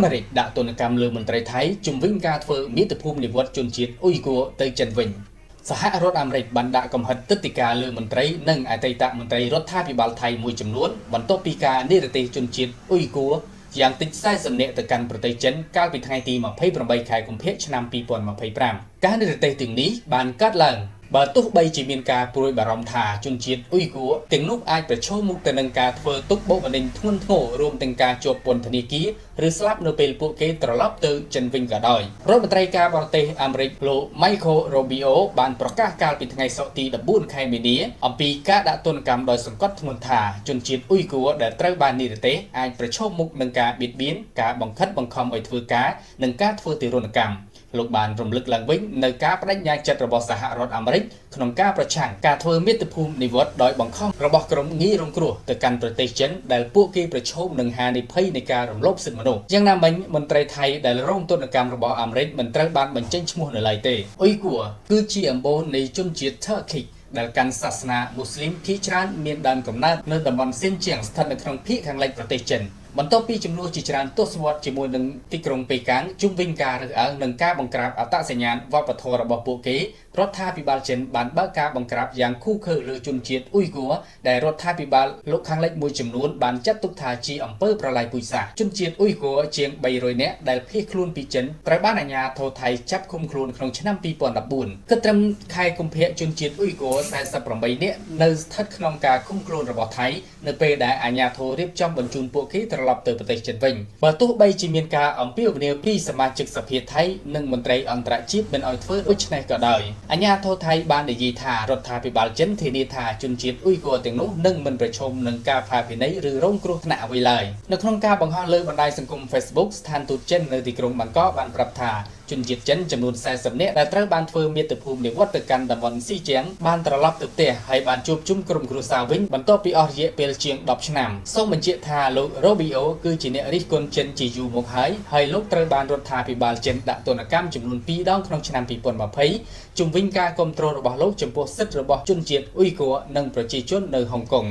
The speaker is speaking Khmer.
មេរិកដាក់ទណ្ឌកម្មលើមន្ត្រីថៃជំវិញការធ្វើមាតុភូមិនិវត្តជនជាតិអ៊ុយហ្គ័រទៅចិនវិញសហរដ្ឋអាមេរិកបានដាក់កំហិតទឹកដីកាលើមន្ត្រីនិងអតីតមន្ត្រីរដ្ឋាភិបាលថៃមួយចំនួនបន្ទាប់ពីការនិរទេសជនជាតិអ៊ុយហ្គ័រយ៉ាងតិច40នាក់ទៅកាន់ប្រទេសចិនកាលពីថ្ងៃទី28ខែកុម្ភៈឆ្នាំ2025ការនិរទេសទាំងនេះបានកើតឡើងបើទោះបីជាមានការព្រួយបារម្ភថាជនជាតិអ៊ុយហ្គ័រទាំងនោះអាចប្រឈមមុខទៅនឹងការធ្វើទុកបុកម្នេញធ្ងន់ធ្ងររួមទាំងការជាប់ពន្ធនាគារឬស្លាប់នៅពេលពួកគេត្រឡប់ទៅចិនវិញក៏ដោយរដ្ឋមន្ត្រីការបរទេសអាមេរិកលោក Michael Rubio បានប្រកាសកាលពីថ្ងៃសុក្រទី14ខែមីនាអំពីការដាក់ទណ្ឌកម្មដោយសង្កត់ធ្ងន់ថាជនជាតិអ៊ុយហ្គ័រដែលត្រូវបាននិរទេសអាចប្រឈមមុខនឹងការបៀតបៀនការបង្ខិតបង្ខំឲ្យធ្វើការនិងការធ្វើទារុណកម្មលោកបានរំលឹកឡើងវិញនៅការបដិញ្ញាចិត្តរបស់សហរដ្ឋអាមេរិកក្នុងការប្រឆាំងការធ្វើមាតុភូមិនិវត្តដោយបង្ខំរបស់ក្រុមងាយរងគ្រោះទៅកាន់ប្រទេសចិនដែលពួកគេប្រឈមនឹងហានិភ័យនៃការរំលោភសិទ្ធិមនុស្សយ៉ាងណាមិញមន្ត្រីថៃដែលរងទណ្ឌកម្មរបស់អាមេរិកមិនត្រូវបានបញ្ចេញឈ្មោះនៅឡើយទេអ៊ុយហ្គ័រគឺជាអំបូរនៃជនជាតិ Turkic ដែលកាន់សាសនាមូស្លីមភាគច្រើនមានដើមកំណើតនៅតំបន់សៀនជាងស្ថិតនៅក្នុងភាគខាងលិចប្រទេសចិនបន្ទាប់ពីចំនួនជាច្រើនទសវត្សរ៍ជាមួយនឹងទីក្រុងប៉េកាំងជុំវិញការរើសអើងនិងការបង្ក្រាបអត្តសញ្ញាណវប្បធម៌របស់ពួកគេរដ្ឋាភិបាលចិនបានបើកការបង្ក្រាបយ៉ាងឃោរឃៅលើជនជាតិអ៊ុយហ្គ័រដែលរដ្ឋាភិបាលលោកខាងលិចមួយចំនួនបានចាត់ទុកថាជាអំពើប្រល័យពូជសាសន៍ជនជាតិអ៊ុយហ្គ័រជាង300នាក់ដែលភៀសខ្លួនពីចិនត្រូវបានអាជ្ញាធរថៃចាប់ឃុំខ្លួនក្នុងឆ្នាំ2014គិតត្រឹមខែកុម្ភៈជនជាតិអ៊ុយហ្គ័រ48នាក់នៅស្ថិតក្នុងការឃុំខ្លួនរបស់ថៃនៅពេលដែលអាជ្ញាធររៀបចំបញ្ជូនពួកគេត្រឡប់ទៅប្រទេសចិនវិញបើទោះបីជាមានការអំពាវនាវពីសមាជិកសភាថៃនិងមន្ត្រីអន្តរជាតិមិនឲ្យធ្វើដូច្នេះក៏ដោយអាជ្ញាធរថៃបាននិយាយថារដ្ឋាភិបាលចិនធានាថាជនជាតិអ៊ុយហ្គ័រទាំងនោះនឹងមិនប្រឈមនឹងការផាកពិន័យឬរងគ្រោះថ្នាក់អ្វីឡើយនៅក្នុងការបង្ហោះលើបណ្ដាញសង្គម Facebook ស្ថានទូតចិននៅទីក្រុងបាងកកបានប្រាប់ថាជនជាតិចិនចំនួន40នាក់ដែលត្រូវបានធ្វើមាតុភូមិនិវត្តទៅកាន់តំបន់ស៊ីជៀងបានត្រឡប់ទៅផ្ទះហើយបានជួបជុំក្រុមគ្រួសារវិញបន្ទាប់ពីអស់រយៈពេលជាង10ឆ្នាំសូមបញ្ជាក់ថាលោក Rubio គឺជាអ្នករិះគន់ចិនជាយូរមកហើយលោកត្រូវបានរដ្ឋាភិបាលចិនដាក់ទណ្ឌកម្មចំនួន2ដងក្នុងឆ្នាំ2020ជំវិញការគ្រប់គ្រងរបស់លោកចំពោះសិទ្ធិរបស់ជនជាតិអ៊ុយហ្គ័រនិងប្រជាជននៅហុងកុង